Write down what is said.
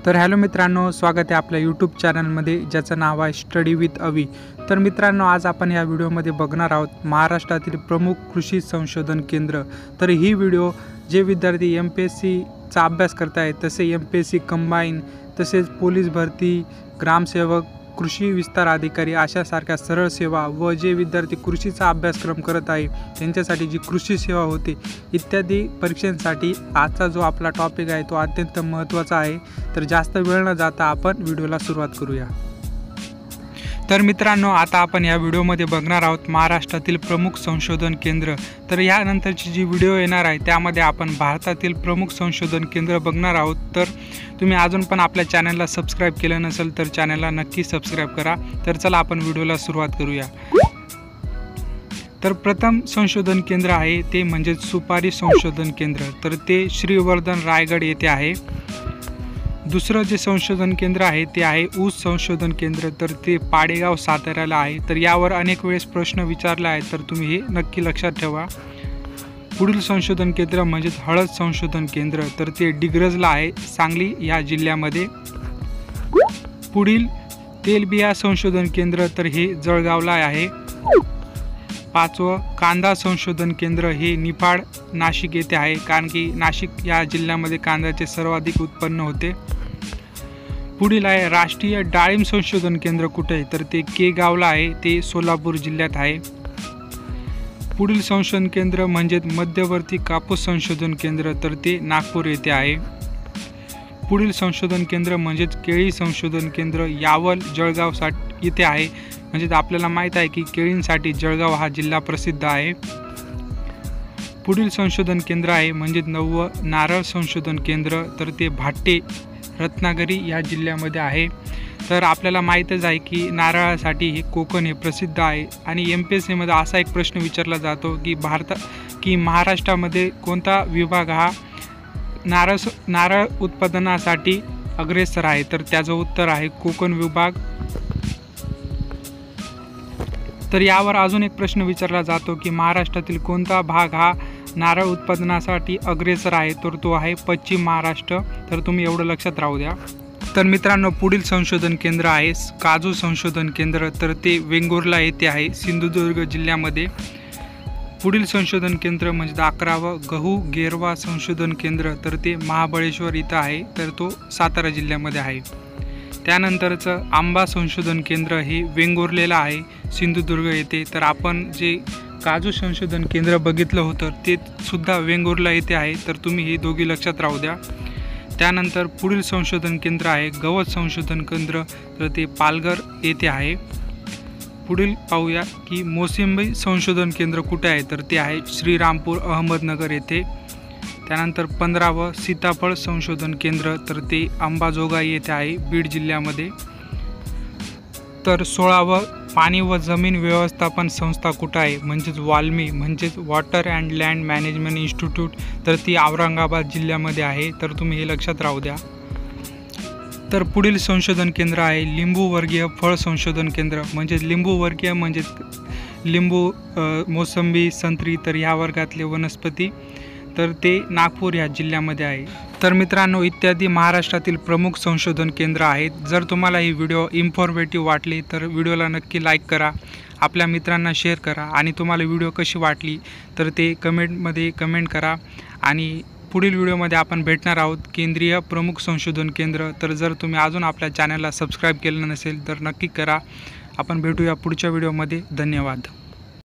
तर हॅलो मित्रांनो, स्वागत आहे आपल्या यूट्यूब चॅनलमध्ये ज्याचं नाव आहे स्टडी विथ अवी। तर मित्रांनो, आज आपण या व्हिडिओमध्ये बघणार आहोत महाराष्ट्रातील प्रमुख कृषी संशोधन केंद्र। तर ही व्हिडिओ जे विद्यार्थी MPSCचा अभ्यास करत आहेत, तसे MPSC कंबाईन, तसेच पोलीस भरती, ग्रामसेवक, कृषी विस्तार अधिकारी अशा सारख्या सरळ सेवा व जे विद्यार्थी कृषीचा अभ्यासक्रम करत आहे त्यांच्यासाठी जी कृषी सेवा होते इत्यादी परीक्षांसाठी आजचा जो आपला टॉपिक आहे तो अत्यंत महत्त्वाचा आहे। तर जास्त वेळ न जाता आपण व्हिडिओला सुरुवात करूया। तर मित्रांनो, आता आपण या व्हिडिओमध्ये बघणार आहोत महाराष्ट्रातील प्रमुख संशोधन केंद्र। तर यानंतरची जी व्हिडिओ येणार आहे त्यामध्ये आपण भारतातील प्रमुख संशोधन केंद्र बघणार आहोत। तर तुम्ही अजून पण आपल्या चॅनलला सबस्क्राईब केलं नसेल तर चॅनलला नक्की सबस्क्राईब करा। तर चला आपण व्हिडिओला सुरुवात करूया। तर प्रथम संशोधन केंद्र आहे ते म्हणजे सुपारी संशोधन केंद्र, तर ते श्रीवर्धन रायगड येथे आहे। दुसरं जे संशोधन केंद्र आहे ते आहे ऊस संशोधन केंद्र, तर ते पाडेगाव साताऱ्याला आहे। तर यावर अनेक वेळेस प्रश्न विचारला आहे, तर तुम्ही हे नक्की लक्षात ठेवा। पुढील संशोधन केंद्र म्हणजे हळद संशोधन केंद्र, तर ते डिग्रजला आहे, सांगली या जिल्ह्यामध्ये। पुढील तेलबिया संशोधन केंद्र तर हे जळगावला आहे। पाचवं कांदा संशोधन केंद्र हे निफाड नाशिक येथे आहे, कारण की नाशिक या जिल्ह्यामध्ये कांद्याचे सर्वाधिक उत्पन्न होते। पुढील आहे राष्ट्रीय डाळिंब संशोधन केंद्र, कुठे आहे तर ते केगावला आहे, ते सोलापूर जिल्ह्यात आहे। पुढील संशोधन केंद्र म्हणजे मध्यवर्ती कापूस संशोधन केंद्र, तर ते नागपूर येथे आहे। पुढील संशोधन केंद्र म्हणजे केळी संशोधन केंद्र यावल जळगाव येथे आहे। म्हणजे आपल्याला माहीत आहे की केळींसाठी जळगाव हा जिल्हा प्रसिद्ध आहे। पुढील संशोधन केंद्र आहे म्हणजे नारळ संशोधन केंद्र, तर ते भाट्टे रत्नागिरी या जिल्ह्यामध्ये आहे। तर आपल्याला माहीतच आहे की नारळासाठी हे कोकण हे प्रसिद्ध आहे। आणि MPSC मध्ये असा एक प्रश्न विचारला जातो की महाराष्ट्रामध्ये कोणता विभाग हा नारळ उत्पादनासाठी अग्रेसर आहे, तर त्याचं उत्तर आहे कोकण विभाग। तर यावर अजून एक प्रश्न विचारला जातो की महाराष्ट्रातील कोणता भाग हा नारळ उत्पादनासाठी अग्रेसर आहे, तर तो आहे पश्चिम महाराष्ट्र। तर तुम्ही एवढं लक्षात राहू द्या। तर मित्रांनो, पुढील संशोधन केंद्र आहे काजू संशोधन केंद्र, तर ते वेंगुर्ला येथे आहे, सिंधुदुर्ग जिल्ह्यामध्ये। पुढील संशोधन केंद्र म्हणजे 11वं गहू गेरवा संशोधन केंद्र, तर ते महाबळेश्वर इथं आहे, तर तो सातारा जिल्ह्यामध्ये आहे। त्यानंतरचं आंबा संशोधन केंद्र हे वेंगुर्लेला आहे, सिंधुदुर्ग येथे। तर आपण जे काजू संशोधन केंद्र बघितलं होतं ते सुद्धा वेंगुर्ला येथे आहे, तर तुम्ही हे दोघी लक्षात राहू द्या। त्यानंतर पुढील संशोधन केंद्र आहे गवत संशोधन केंद्र, तर ते पालघर येथे आहे। पुढील पाहूया की मोसंबी संशोधन केंद्र कुठे आहे, तर ते आहे श्रीरामपूर अहमदनगर येथे। त्यानंतर 15वं सीताफळ संशोधन केंद्र, तर ते अंबाजोगाई येथे आहे, बीड जिल्ह्यामध्ये। तर 16वं पाणी व जमीन व्यवस्थापन संस्था कुठं आहे, म्हणजेच वाल्मी म्हणजेच water and land management institute, तर ती औरंगाबाद जिल्ह्यामध्ये आहे, तर तुम्ही हे लक्षात राहू द्या। तर पुढील संशोधन केंद्र आहे लिंबू वर्गीय फळ संशोधन केंद्र, म्हणजे लिंबू वर्गीय म्हणजे लिंबू, मोसंबी, संत्री, तर ह्या वर्गातले वनस्पती, तर ते नागपूर या जिल्ह्यामध्ये आहे। तर मित्रांनो, इत्यादी महाराष्ट्रातील प्रमुख संशोधन केंद्र आहेत। जर तुम्हाला ही व्हिडिओ इन्फॉर्मेटिव्ह वाटली तर व्हिडिओला नक्की लाईक करा, आपल्या मित्रांना शेअर करा, आणि तुम्हाला व्हिडिओ कशी वाटली तर ते कमेंटमध्ये कमेंट करा। आणि पुढील व्हिडिओमध्ये आपण भेटणार आहोत केंद्रीय प्रमुख संशोधन केंद्र। तर जर तुम्ही अजून आपल्या चॅनलला सबस्क्राईब केलं नसेल तर नक्की करा। आपण भेटूया पुढच्या व्हिडिओमध्ये। धन्यवाद।